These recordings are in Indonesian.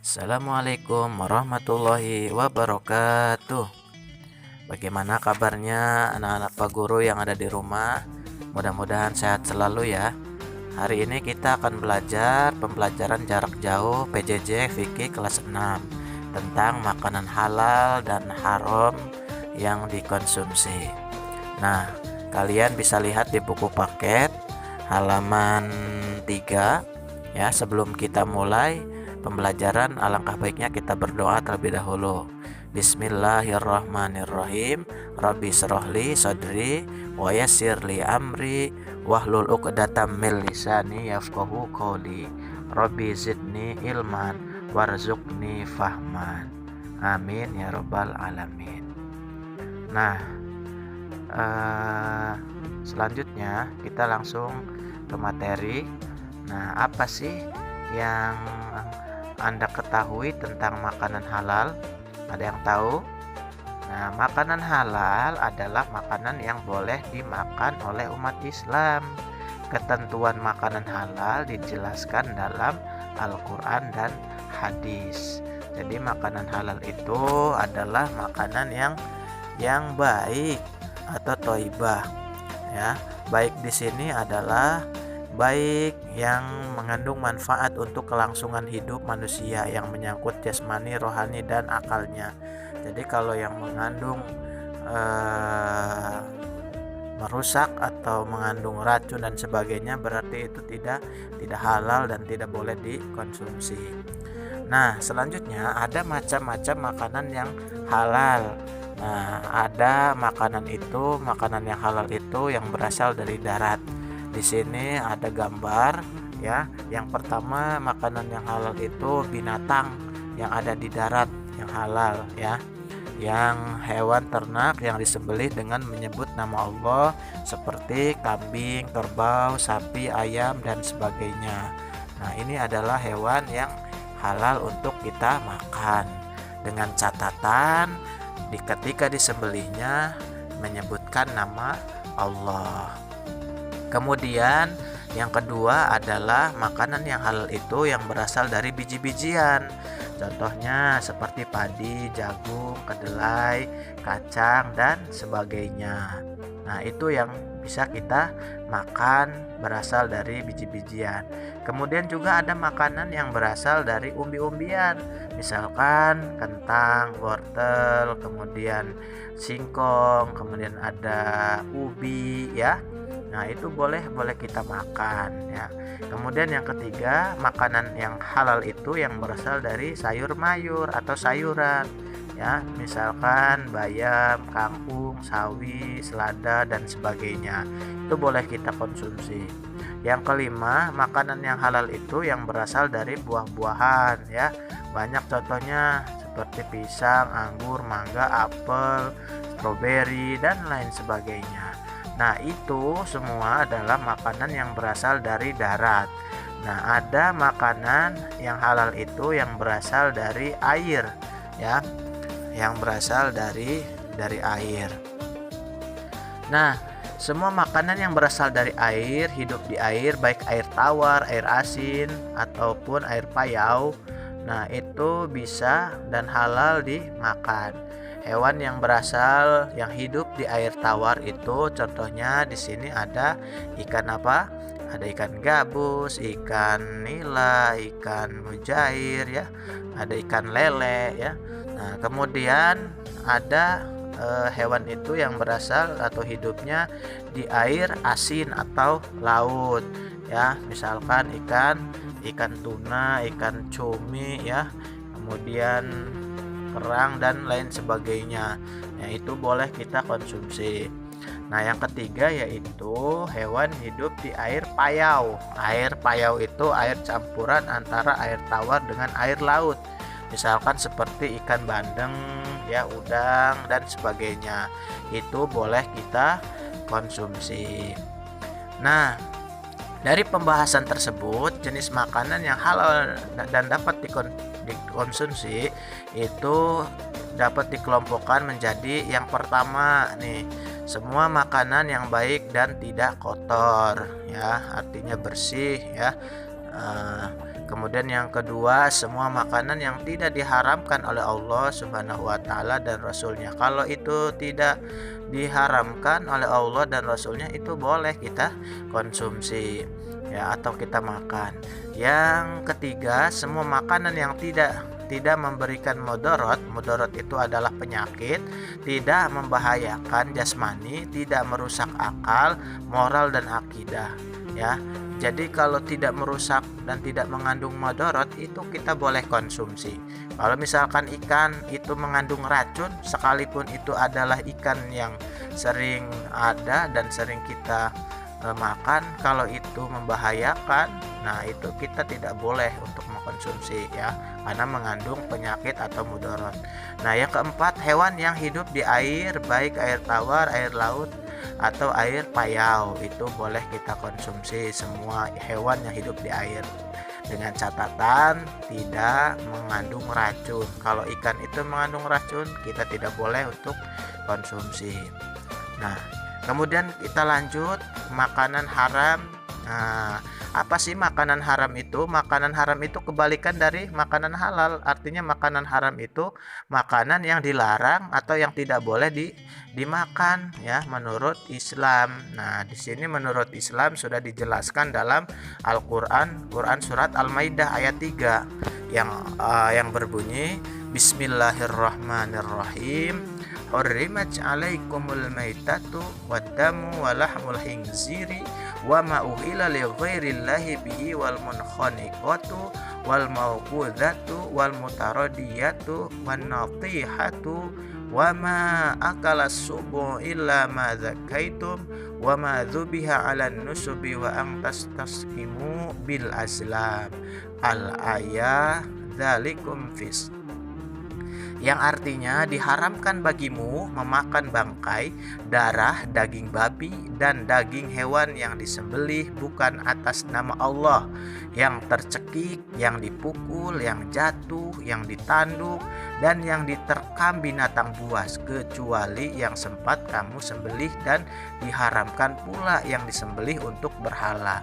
Assalamualaikum warahmatullahi wabarakatuh. Bagaimana kabarnya anak-anak Pak Guru yang ada di rumah? Mudah-mudahan sehat selalu ya. Hari ini kita akan belajar pembelajaran jarak jauh PJJ Fikih kelas 6 tentang makanan halal dan haram yang dikonsumsi. Nah, kalian bisa lihat di buku paket halaman 3 ya. Sebelum kita mulai pembelajaran, alangkah baiknya kita berdoa terlebih dahulu. Bismillahirrahmanirrahim. Rabbi shrahli sadri wa yassirli amri wahlul 'uqdatam min lisani yafqahu qawli. Rabbi zidni ilman warzuqni fahman. Amin ya rabbal alamin. Nah, selanjutnya kita langsung ke materi. Nah, apa sih yang Anda ketahui tentang makanan halal? Ada yang tahu? Nah, makanan halal adalah makanan yang boleh dimakan oleh umat Islam. Ketentuan makanan halal dijelaskan dalam Al-Quran dan hadis. Jadi makanan halal itu adalah makanan yang baik atau thayyibah ya. Baik di sini adalah baik yang mengandung manfaat untuk kelangsungan hidup manusia yang menyangkut jasmani, rohani, dan akalnya. Jadi kalau yang mengandung merusak atau mengandung racun dan sebagainya, berarti itu tidak halal dan tidak boleh dikonsumsi. Nah, selanjutnya ada macam-macam makanan yang halal. Nah, ada makanan yang halal itu yang berasal dari darat. Di sini ada gambar ya. Yang pertama, makanan yang halal itu binatang yang ada di darat yang halal ya. Yang hewan ternak yang disembelih dengan menyebut nama Allah seperti kambing, kerbau, sapi, ayam, dan sebagainya. Nah, ini adalah hewan yang halal untuk kita makan dengan catatan ketika disembelihnya menyebutkan nama Allah. Kemudian yang kedua adalah makanan yang halal itu yang berasal dari biji-bijian. Contohnya seperti padi, jagung, kedelai, kacang, dan sebagainya. Nah, itu yang bisa kita makan berasal dari biji-bijian. Kemudian juga ada makanan yang berasal dari umbi-umbian. Misalkan kentang, wortel, kemudian singkong, kemudian ada ubi ya. Nah, itu boleh kita makan ya. Kemudian yang ketiga, makanan yang halal itu yang berasal dari sayur mayur atau sayuran ya. Misalkan bayam, kangkung, sawi, selada, dan sebagainya. Itu boleh kita konsumsi. Yang kelima, makanan yang halal itu yang berasal dari buah-buahan ya. Banyak contohnya seperti pisang, anggur, mangga, apel, stroberi, dan lain sebagainya. Nah, itu semua adalah makanan yang berasal dari darat. Nah, ada makanan yang halal itu yang berasal dari air ya, yang berasal dari air. Nah, semua makanan yang berasal dari air, hidup di air, baik air tawar, air asin, ataupun air payau. Nah, itu bisa dan halal dimakan. Hewan yang hidup di air tawar itu contohnya di sini ada ikan apa? Ada ikan gabus, ikan nila, ikan mujair ya. Ada ikan lele ya. Nah, kemudian ada hewan itu yang berasal atau hidupnya di air asin atau laut ya. Misalkan ikan tuna, ikan cumi ya. Kemudian kerang dan lain sebagainya. Nah, itu boleh kita konsumsi. Nah, yang ketiga yaitu hewan hidup di air payau. Air payau itu air campuran antara air tawar dengan air laut. Misalkan seperti ikan bandeng, ya, udang, dan sebagainya. Itu boleh kita konsumsi. Nah, dari pembahasan tersebut, jenis makanan yang halal dan dapat dikonsumsi itu dapat dikelompokkan menjadi yang pertama nih, semua makanan yang baik dan tidak kotor ya, artinya bersih ya. Kemudian yang kedua, semua makanan yang tidak diharamkan oleh Allah Subhanahu wa taala dan Rasulnya. Kalau itu tidak diharamkan oleh Allah dan Rasulnya, itu boleh kita konsumsi ya, atau kita makan. Yang ketiga, semua makanan yang tidak memberikan mudarat. Mudarat itu adalah penyakit, tidak membahayakan jasmani, tidak merusak akal, moral dan akidah ya. Jadi kalau tidak merusak dan tidak mengandung mudarat, itu kita boleh konsumsi. Kalau misalkan ikan itu mengandung racun, sekalipun itu adalah ikan yang sering ada dan sering kita makan, kalau itu membahayakan, nah itu kita tidak boleh untuk mengkonsumsi ya, karena mengandung penyakit atau mudarat. Nah yang keempat, hewan yang hidup di air, baik air tawar, air laut atau air payau, itu boleh kita konsumsi. Semua hewan yang hidup di air, dengan catatan tidak mengandung racun. Kalau ikan itu mengandung racun, kita tidak boleh untuk konsumsi. Nah kemudian kita lanjut, makanan haram. Nah, apa sih makanan haram itu? Makanan haram itu kebalikan dari makanan halal. Artinya makanan haram itu makanan yang dilarang atau yang tidak boleh dimakan ya, menurut Islam. Nah, di sini menurut Islam sudah dijelaskan dalam Al-Qur'an, Quran surat Al-Maidah ayat 3 yang berbunyi Bismillahirrahmanirrahim. Hurrimat 'alaikumul maitatu waddamu wa lahmul khinziri wa ma uhilla li ghairillahi bihi wal munkhaniqatu wal mawqudatu wal mutaradiyatu wan natihatu wa ma akala subu illa ma zakaitum wa ma dzubiha 'alan nusubi wa an tastasqimu bil azlam. Al-ayah dzalikum fis, yang artinya diharamkan bagimu memakan bangkai, darah, daging babi, dan daging hewan yang disembelih bukan atas nama Allah, yang tercekik, yang dipukul, yang jatuh, yang ditanduk, dan yang diterkam binatang buas, kecuali yang sempat kamu sembelih, dan diharamkan pula yang disembelih untuk berhala.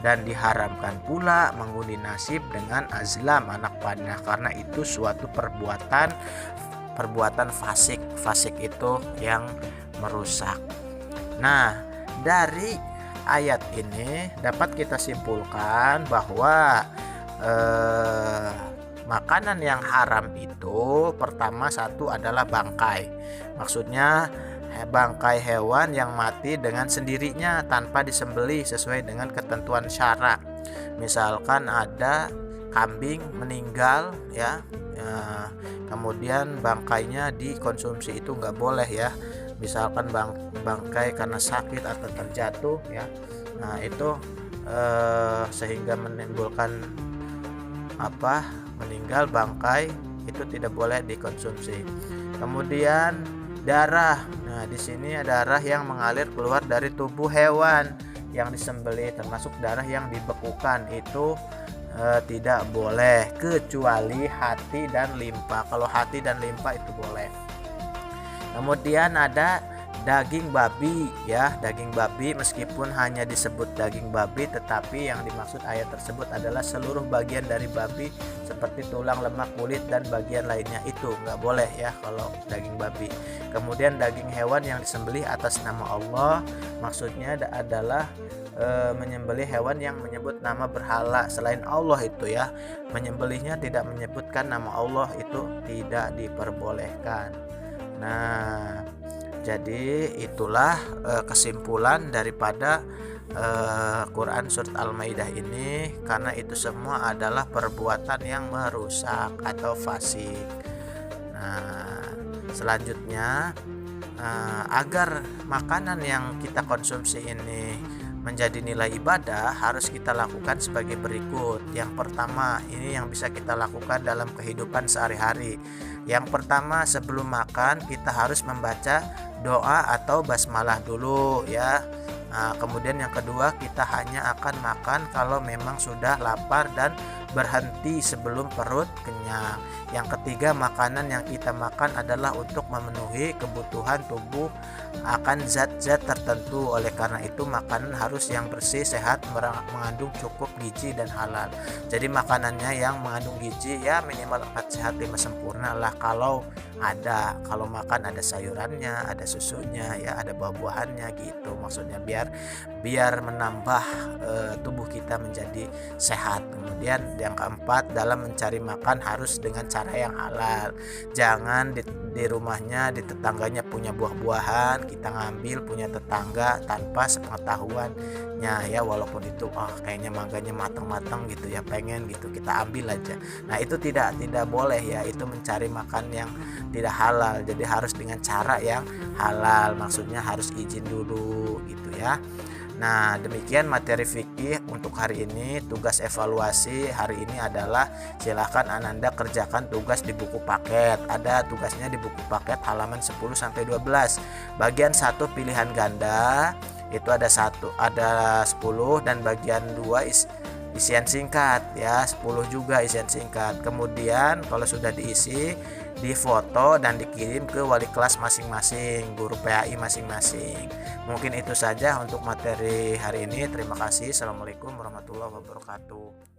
Dan diharamkan pula mengundi nasib dengan azlam, anak panah, karena itu suatu perbuatan fasik. Fasik itu yang merusak. Nah, dari ayat ini dapat kita simpulkan bahwa makanan yang haram itu pertama, satu adalah bangkai. Maksudnya bangkai hewan yang mati dengan sendirinya tanpa disembelih sesuai dengan ketentuan syara. Misalkan ada kambing meninggal ya, kemudian bangkainya dikonsumsi, itu nggak boleh ya. Misalkan bangkai karena sakit atau terjatuh ya, nah itu sehingga menimbulkan meninggal bangkai, itu tidak boleh dikonsumsi. Kemudian darah. Nah, di sini darah yang mengalir keluar dari tubuh hewan yang disembelih, termasuk darah yang dibekukan, itu tidak boleh, kecuali hati dan limpa. Kalau hati dan limpa itu boleh. Kemudian ada daging babi ya, daging babi meskipun hanya disebut daging babi, tetapi yang dimaksud ayat tersebut adalah seluruh bagian dari babi seperti tulang, lemak, kulit dan bagian lainnya, itu nggak boleh ya kalau daging babi. Kemudian daging hewan yang disembelih atas nama Allah, maksudnya adalah menyembelih hewan yang menyebut nama berhala selain Allah, itu ya, menyembelihnya tidak menyebutkan nama Allah, itu tidak diperbolehkan. Nah, jadi itulah kesimpulan daripada Quran surat Al-Maidah ini, karena itu semua adalah perbuatan yang merusak atau fasik. Nah, selanjutnya agar makanan yang kita konsumsi ini menjadi nilai ibadah, harus kita lakukan sebagai berikut. Yang pertama, ini yang bisa kita lakukan dalam kehidupan sehari-hari. Yang pertama, sebelum makan kita harus membaca doa atau basmalah dulu ya. Nah, kemudian yang kedua, kita hanya akan makan kalau memang sudah lapar dan berhenti sebelum perut kenyang. Yang ketiga, makanan yang kita makan adalah untuk memenuhi kebutuhan tubuh akan zat-zat tertentu. Oleh karena itu makanan harus yang bersih, sehat, mengandung cukup gizi dan halal. Jadi makanannya yang mengandung gizi ya minimal 4 sehat 5 sempurna lah, kalau makan ada sayurannya, ada susunya ya, ada buah-buahannya gitu. Maksudnya biar menambah tubuh kita menjadi sehat. Kemudian yang keempat, dalam mencari makan harus dengan cara yang halal. Jangan di rumahnya, di tetangganya punya buah-buahan, kita ngambil punya tetangga tanpa sepengetahuannya ya, walaupun itu kayaknya mangganya matang-matang gitu ya, pengen gitu kita ambil aja. Nah itu tidak boleh ya, itu mencari makan yang tidak halal. Jadi harus dengan cara yang halal, maksudnya harus izin dulu gitu ya. Nah demikian materi fikih untuk hari ini. Tugas evaluasi hari ini adalah silahkan Ananda kerjakan tugas di buku paket. Ada tugasnya di buku paket halaman 10-12. Bagian 1 pilihan ganda itu ada 10, dan bagian 2 isian singkat ya, 10 juga isian singkat. Kemudian kalau sudah diisi, difoto dan dikirim ke wali kelas masing-masing, guru PAI masing-masing. Mungkin itu saja untuk materi hari ini. Terima kasih. Assalamualaikum warahmatullahi wabarakatuh.